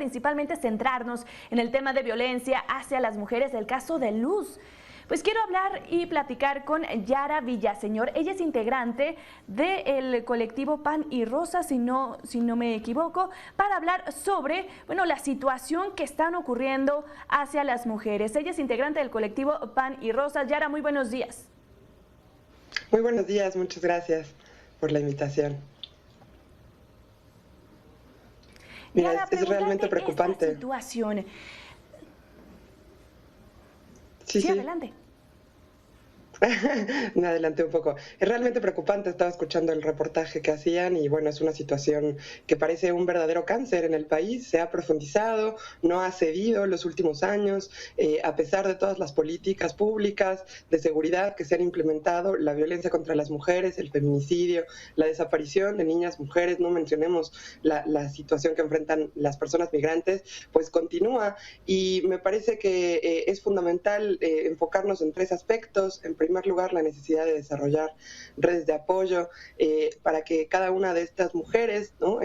principalmente centrarnos en el tema de violencia hacia las mujeres, el caso de Luz. Pues quiero hablar y platicar con Yara Villaseñor. Ella es integrante del colectivo Pan y Rosa, si no me equivoco, para hablar sobre, la situación que están ocurriendo hacia las mujeres. Ella es integrante del colectivo Pan y Rosa. Yara, muy buenos días. Muy buenos días, muchas gracias por la invitación. Mira, Yara, es realmente preocupante. Esta situación. Sí, adelante. Me adelanté un poco. Es realmente preocupante, estaba escuchando el reportaje que hacían y bueno, es una situación que parece un verdadero cáncer en el país, se ha profundizado, no ha cedido en los últimos años, a pesar de todas las políticas públicas de seguridad que se han implementado, la violencia contra las mujeres, el feminicidio, la desaparición de niñas, mujeres, no mencionemos la situación que enfrentan las personas migrantes, pues continúa y me parece que es fundamental enfocarnos en tres aspectos. En primer lugar, la necesidad de desarrollar redes de apoyo para que cada una de estas mujeres, ¿no?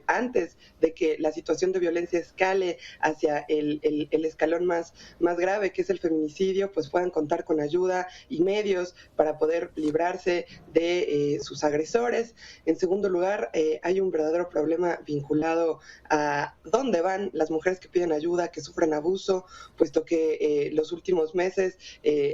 Antes de que la situación de violencia escale hacia el escalón más grave, que es el feminicidio, pues puedan contar con ayuda y medios para poder librarse de sus agresores. En segundo lugar, hay un verdadero problema vinculado a dónde van las mujeres que piden ayuda, que sufren abuso, puesto que los últimos meses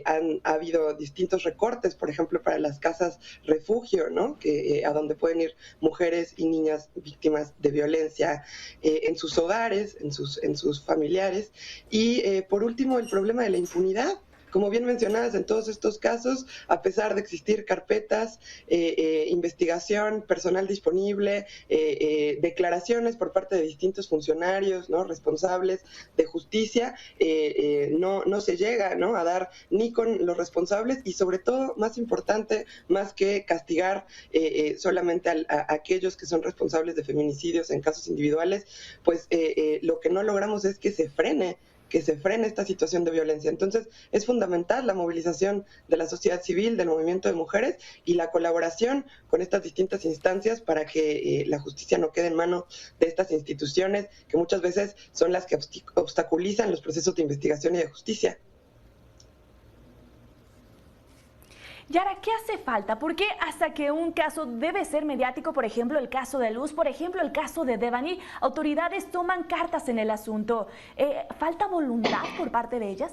ha habido distintos recortes, por ejemplo, para las casas refugio, ¿no? A donde pueden ir mujeres y niñas víctimas de violencia en sus hogares, en sus familiares. Y por último, el problema de la impunidad. Como bien mencionadas, en todos estos casos, a pesar de existir carpetas, investigación, personal disponible, declaraciones por parte de distintos funcionarios, ¿no? Responsables de justicia, no se llega, ¿no? A dar ni con los responsables y sobre todo, más importante, más que castigar solamente a aquellos que son responsables de feminicidios en casos individuales, pues lo que no logramos es que se frene esta situación de violencia. Entonces, es fundamental la movilización de la sociedad civil, del movimiento de mujeres y la colaboración con estas distintas instancias para que la justicia no quede en manos de estas instituciones que muchas veces son las que obstaculizan los procesos de investigación y de justicia. Yara, ¿qué hace falta? ¿Por qué hasta que un caso debe ser mediático, por ejemplo, el caso de Luz, por ejemplo, el caso de Devani, autoridades toman cartas en el asunto? ¿Falta voluntad por parte de ellas?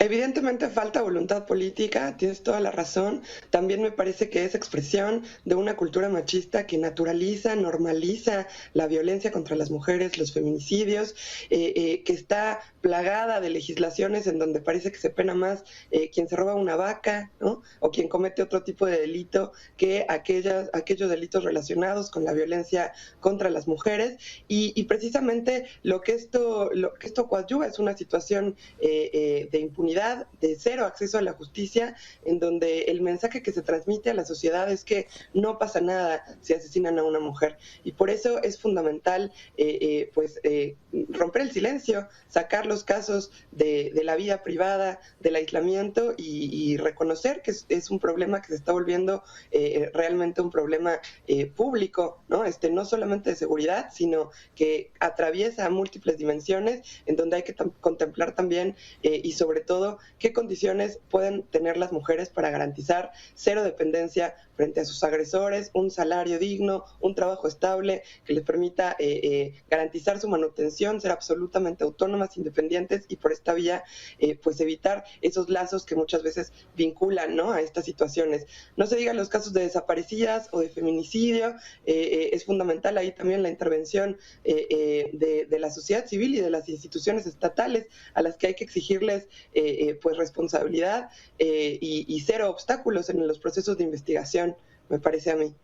Evidentemente falta voluntad política, tienes toda la razón. También me parece que es expresión de una cultura machista que naturaliza, normaliza la violencia contra las mujeres, los feminicidios, que está plagada de legislaciones en donde parece que se pena más quien se roba una vaca, ¿no? O quien comete otro tipo de delito que aquellos delitos relacionados con la violencia contra las mujeres. Y precisamente lo que esto coadyuva es una situación de impunidad, de cero acceso a la justicia, en donde el mensaje que se transmite a la sociedad es que no pasa nada si asesinan a una mujer. Y por eso es fundamental romper el silencio, sacar los casos de la vida privada, del aislamiento y reconocer que es un problema que se está volviendo realmente un problema público, ¿no? No solamente de seguridad, sino que atraviesa múltiples dimensiones en donde hay que contemplar también y sobre todo qué condiciones pueden tener las mujeres para garantizar cero dependencia frente a sus agresores, un salario digno, un trabajo estable que les permita garantizar su manutención, ser absolutamente autónomas, independientes y por esta vía pues evitar esos lazos que muchas veces vinculan, ¿no? A estas situaciones. No se digan los casos de desaparecidas o de feminicidio, es fundamental ahí también la intervención de la sociedad civil y de las instituciones estatales a las que hay que exigirles pues responsabilidad y cero obstáculos en los procesos de investigación, me parece a mí.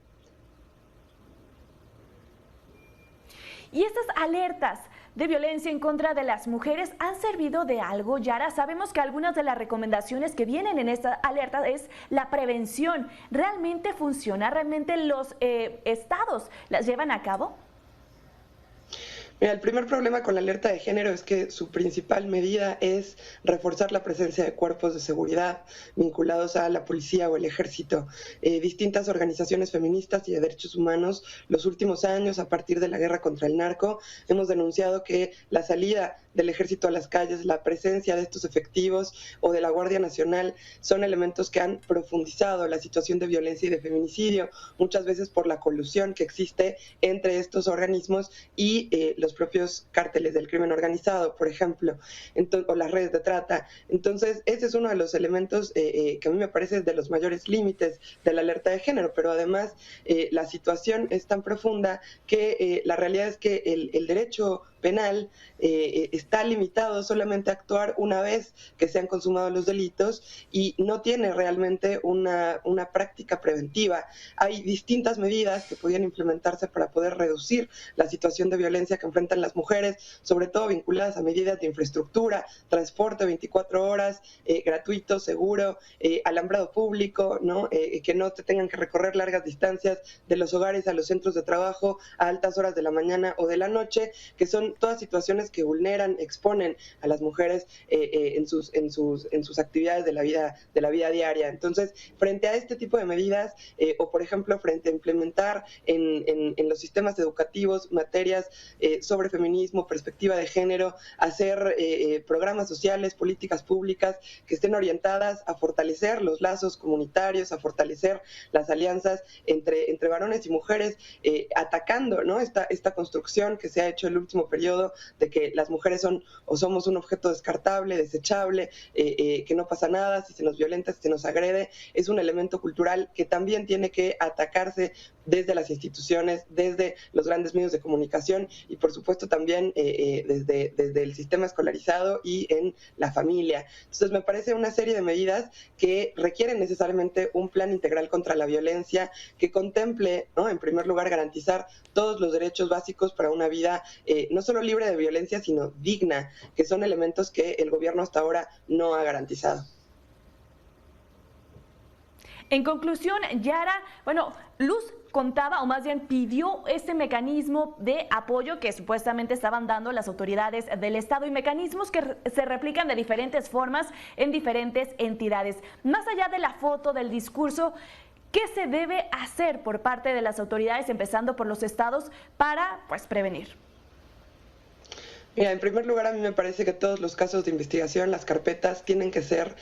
Y estas alertas de violencia en contra de las mujeres han servido de algo, Yara. Sabemos que algunas de las recomendaciones que vienen en esta alerta es la prevención. ¿Realmente funciona? ¿Realmente los estados las llevan a cabo? Mira, el primer problema con la alerta de género es que su principal medida es reforzar la presencia de cuerpos de seguridad vinculados a la policía o el ejército. Distintas organizaciones feministas y de derechos humanos los últimos años, a partir de la guerra contra el narco, hemos denunciado que la salida del ejército a las calles, la presencia de estos efectivos o de la Guardia Nacional son elementos que han profundizado la situación de violencia y de feminicidio, muchas veces por la colusión que existe entre estos organismos y los propios cárteles del crimen organizado, por ejemplo, o las redes de trata. Entonces, ese es uno de los elementos que a mí me parece de los mayores límites de la alerta de género, pero además la situación es tan profunda que la realidad es que el derecho penal está limitado solamente a actuar una vez que se han consumado los delitos y no tiene realmente una práctica preventiva. Hay distintas medidas que podían implementarse para poder reducir la situación de violencia que enfrentan las mujeres, sobre todo vinculadas a medidas de infraestructura, transporte 24 horas, gratuito, seguro, alambrado público, ¿no? Que no te tengan que recorrer largas distancias de los hogares a los centros de trabajo a altas horas de la mañana o de la noche, que son todas situaciones que vulneran, exponen a las mujeres en sus actividades de la vida diaria. Entonces, frente a este tipo de medidas, o por ejemplo, frente a implementar en los sistemas educativos materias sobre feminismo, perspectiva de género, hacer programas sociales, políticas públicas que estén orientadas a fortalecer los lazos comunitarios, a fortalecer las alianzas entre varones y mujeres, atacando, ¿no?, esta construcción que se ha hecho en el último periodo de que las mujeres son o somos un objeto descartable, desechable, que no pasa nada si se nos violenta, si se nos agrede. Es un elemento cultural que también tiene que atacarse desde las instituciones, desde los grandes medios de comunicación y por supuesto también desde el sistema escolarizado y en la familia. Entonces me parece una serie de medidas que requieren necesariamente un plan integral contra la violencia que contemple, ¿no?, en primer lugar, garantizar todos los derechos básicos para una vida no solo libre de violencia, sino digna, que son elementos que el gobierno hasta ahora no ha garantizado. En conclusión, Yara, bueno, Luz contaba, o más bien pidió este mecanismo de apoyo que supuestamente estaban dando las autoridades del Estado y mecanismos que se replican de diferentes formas en diferentes entidades. Más allá de la foto, del discurso, ¿qué se debe hacer por parte de las autoridades, empezando por los estados, para prevenir? Mira, en primer lugar, a mí me parece que todos los casos de investigación, las carpetas, tienen que ser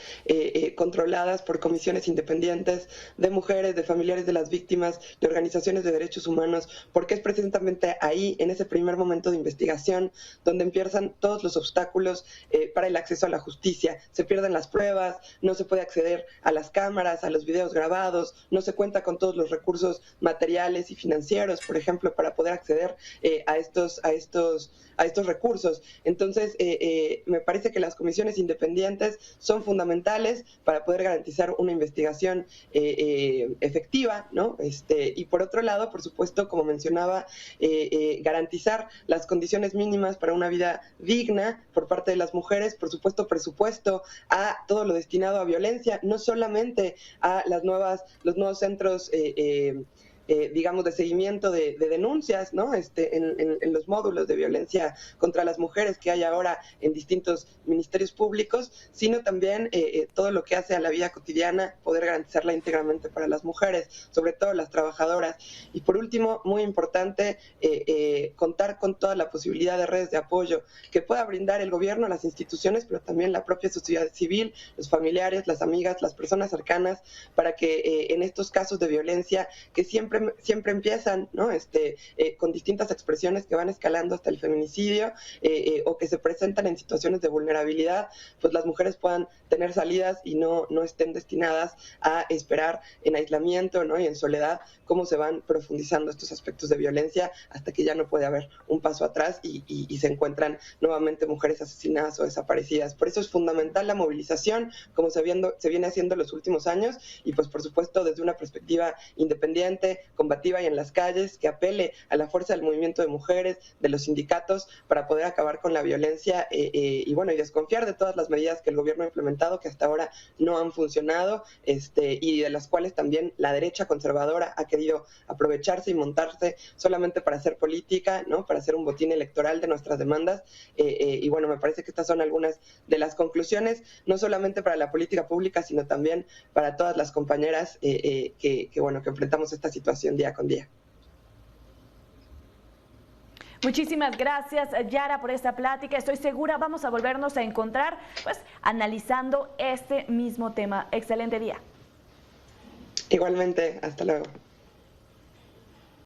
controladas por comisiones independientes de mujeres, de familiares de las víctimas, de organizaciones de derechos humanos, porque es precisamente ahí, en ese primer momento de investigación, donde empiezan todos los obstáculos para el acceso a la justicia. Se pierden las pruebas, no se puede acceder a las cámaras, a los videos grabados, no se cuenta con todos los recursos materiales y financieros, por ejemplo, para poder acceder a estos recursos. Entonces, me parece que las comisiones independientes son fundamentales para poder garantizar una investigación efectiva, ¿no? Y por otro lado, por supuesto, como mencionaba, garantizar las condiciones mínimas para una vida digna por parte de las mujeres, por supuesto, presupuesto a todo lo destinado a violencia, no solamente a los nuevos centros digamos, de seguimiento de denuncias, ¿no? En los módulos de violencia contra las mujeres que hay ahora en distintos ministerios públicos, sino también todo lo que hace a la vida cotidiana, poder garantizarla íntegramente para las mujeres, sobre todo las trabajadoras. Y por último, muy importante, contar con toda la posibilidad de redes de apoyo que pueda brindar el gobierno, las instituciones, pero también la propia sociedad civil, los familiares, las amigas, las personas cercanas, para que en estos casos de violencia que siempre empiezan, ¿no?, con distintas expresiones que van escalando hasta el feminicidio o que se presentan en situaciones de vulnerabilidad, pues las mujeres puedan tener salidas y no estén destinadas a esperar en aislamiento, ¿no?, y en soledad cómo se van profundizando estos aspectos de violencia hasta que ya no puede haber un paso atrás y se encuentran nuevamente mujeres asesinadas o desaparecidas. Por eso es fundamental la movilización, como se viene haciendo en los últimos años, y pues por supuesto desde una perspectiva independiente, combativa y en las calles, que apele a la fuerza del movimiento de mujeres, de los sindicatos, para poder acabar con la violencia y desconfiar de todas las medidas que el gobierno ha implementado, que hasta ahora no han funcionado, y de las cuales también la derecha conservadora ha querido aprovecharse y montarse solamente para hacer política, ¿no? Para hacer un botín electoral de nuestras demandas. Me parece que estas son algunas de las conclusiones, no solamente para la política pública, sino también para todas las compañeras que enfrentamos esta situación día con día. Muchísimas gracias, Yara, por esta plática. Estoy segura vamos a volvernos a encontrar, pues, analizando este mismo tema. Excelente día. Igualmente, hasta luego.